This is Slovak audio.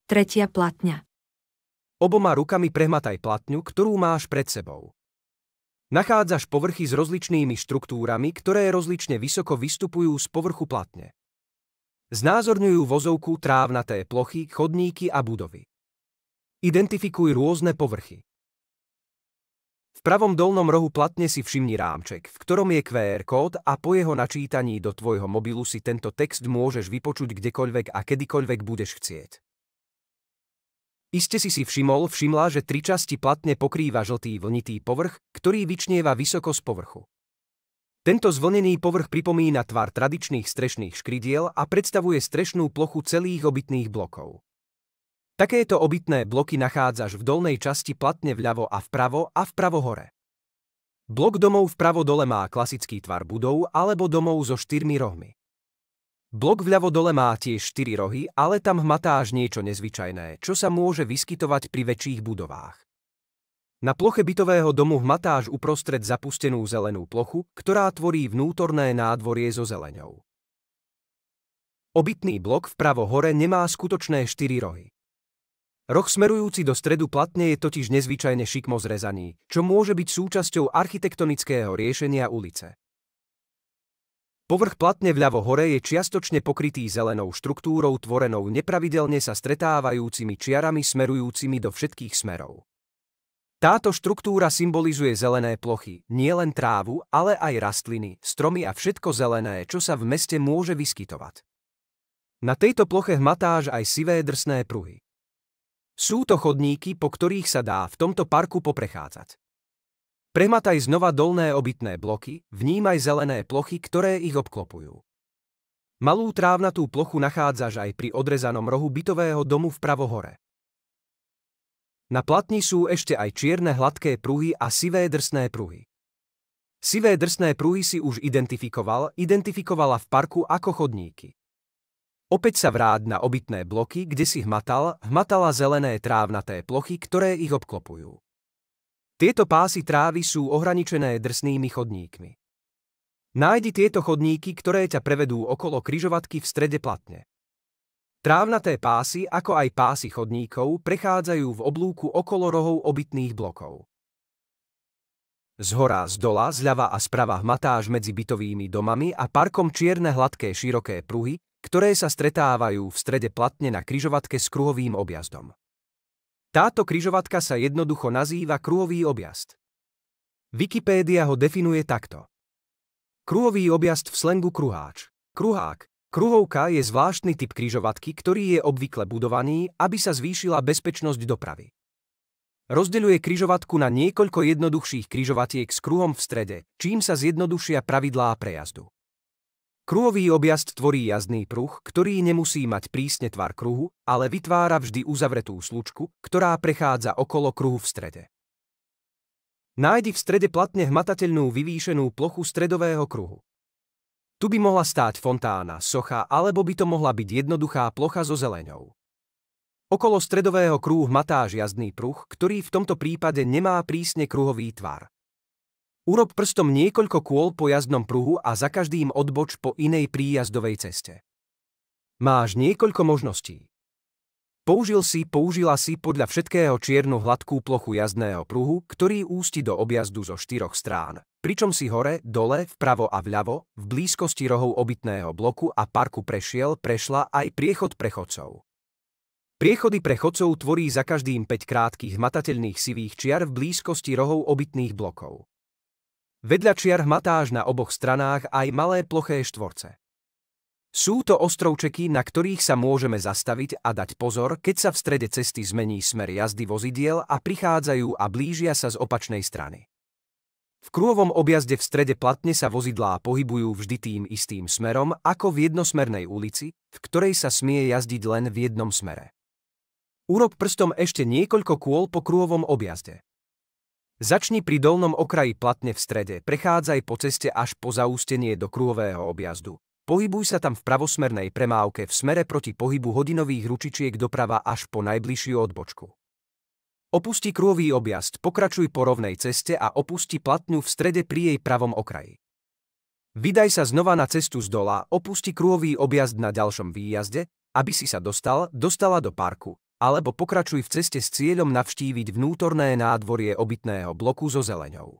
Tretia platňa. Oboma rukami prehmataj platňu, ktorú máš pred sebou. Nachádzaš povrchy s rozličnými štruktúrami, ktoré rozlične vysoko vystupujú z povrchu platne. Znázorňujú vozovku, trávnaté plochy, chodníky a budovy. Identifikuj rôzne povrchy. V pravom dolnom rohu platne si všimni rámček, v ktorom je QR kód a po jeho načítaní do tvojho mobilu si tento text môžeš vypočuť kdekoľvek a kedykoľvek budeš chcieť. Iste si všimla, že tri časti platne pokrýva žltý vlnitý povrch, ktorý vyčnieva vysoko z povrchu. Tento zvlnený povrch pripomína tvar tradičných strešných škridiel a predstavuje strešnú plochu celých obytných blokov. Takéto obytné bloky nachádzaš v dolnej časti platne vľavo a vpravo hore. Blok domov vpravo dole má klasický tvar budov alebo domov so 4 rohmi. Blok vľavo dole má tiež 4 rohy, ale tam hmatáš niečo nezvyčajné, čo sa môže vyskytovať pri väčších budovách. Na ploche bytového domu hmatáš uprostred zapustenú zelenú plochu, ktorá tvorí vnútorné nádvorie so zeleňou. Obytný blok vpravo hore nemá skutočné 4 rohy. Roh smerujúci do stredu platne je totiž nezvyčajne šikmo zrezaný, čo môže byť súčasťou architektonického riešenia ulice. Povrch platne vľavo hore je čiastočne pokrytý zelenou štruktúrou tvorenou nepravidelne sa stretávajúcimi čiarami smerujúcimi do všetkých smerov. Táto štruktúra symbolizuje zelené plochy, nielen trávu, ale aj rastliny, stromy a všetko zelené, čo sa v meste môže vyskytovať. Na tejto ploche hmatáš aj sivé drsné pruhy. Sú to chodníky, po ktorých sa dá v tomto parku poprechádzať. Prehmataj znova dolné obytné bloky, vnímaj zelené plochy, ktoré ich obklopujú. Malú trávnatú plochu nachádzaš aj pri odrezanom rohu bytového domu vpravo hore. Na platni sú ešte aj čierne hladké pruhy a sivé drsné pruhy. Sivé drsné pruhy si už identifikovala v parku ako chodníky. Opäť sa vráť na obytné bloky, kde si hmatala zelené trávnaté plochy, ktoré ich obklopujú. Tieto pásy trávy sú ohraničené drsnými chodníkmi. Nájdi tieto chodníky, ktoré ťa prevedú okolo križovatky v strede platne. Trávnaté pásy, ako aj pásy chodníkov, prechádzajú v oblúku okolo rohov obytných blokov. Zhora, zdola, zľava a sprava hmatáš medzi bytovými domami a parkom čierne hladké široké pruhy, ktoré sa stretávajú v strede platne na križovatke s kruhovým objazdom. Táto križovatka sa jednoducho nazýva kruhový objazd. Wikipédia ho definuje takto. Kruhový objazd v slengu kruháč. Kruhovka je zvláštny typ križovatky, ktorý je obvykle budovaný, aby sa zvýšila bezpečnosť dopravy. Rozdeľuje križovatku na niekoľko jednoduchších križovatiek s kruhom v strede, čím sa zjednodušia pravidlá prejazdu. Kruhový objazd tvorí jazdný pruh, ktorý nemusí mať prísne tvar kruhu, ale vytvára vždy uzavretú slučku, ktorá prechádza okolo kruhu v strede. Nájdi v strede platne hmatateľnú vyvýšenú plochu stredového kruhu. Tu by mohla stáť fontána, socha, alebo by to mohla byť jednoduchá plocha so zeleňou. Okolo stredového kruhu hmatáš jazdný pruh, ktorý v tomto prípade nemá prísne kruhový tvar. Urob prstom niekoľko kôl po jazdnom pruhu a za každým odboč po inej príjazdovej ceste. Máš niekoľko možností. Použila si podľa všetkého čiernu hladkú plochu jazdného pruhu, ktorý ústi do objazdu zo 4 strán, pričom si dole, vpravo a vľavo, v blízkosti rohov obytného bloku a parku prešla aj priechod pre chodcov. Priechody pre chodcov tvorí za každým 5 krátkych hmatateľných sivých čiar v blízkosti rohov obytných blokov. Vedľa čiar hmatáš na oboch stranách aj malé ploché štvorce. Sú to ostrovčeky, na ktorých sa môžeme zastaviť a dať pozor, keď sa v strede cesty zmení smer jazdy vozidiel a prichádzajú a blížia sa z opačnej strany. V kruhovom objazde v strede platne sa vozidlá pohybujú vždy tým istým smerom ako v jednosmernej ulici, v ktorej sa smie jazdiť len v jednom smere. Urob prstom ešte niekoľko kôl po kruhovom objazde. Začni pri dolnom okraji platne v strede, prechádzaj po ceste až po zaústenie do kruhového objazdu. Pohybuj sa tam v pravosmernej premávke v smere proti pohybu hodinových ručičiek doprava až po najbližšiu odbočku. Opusti kruhový objazd, pokračuj po rovnej ceste a opusti platňu v strede pri jej pravom okraji. Vydaj sa znova na cestu zdola, opusti kruhový objazd na ďalšom výjazde, aby si sa dostala do parku, alebo pokračuj v ceste s cieľom navštíviť vnútorné nádvorie obytného bloku so zeleňou.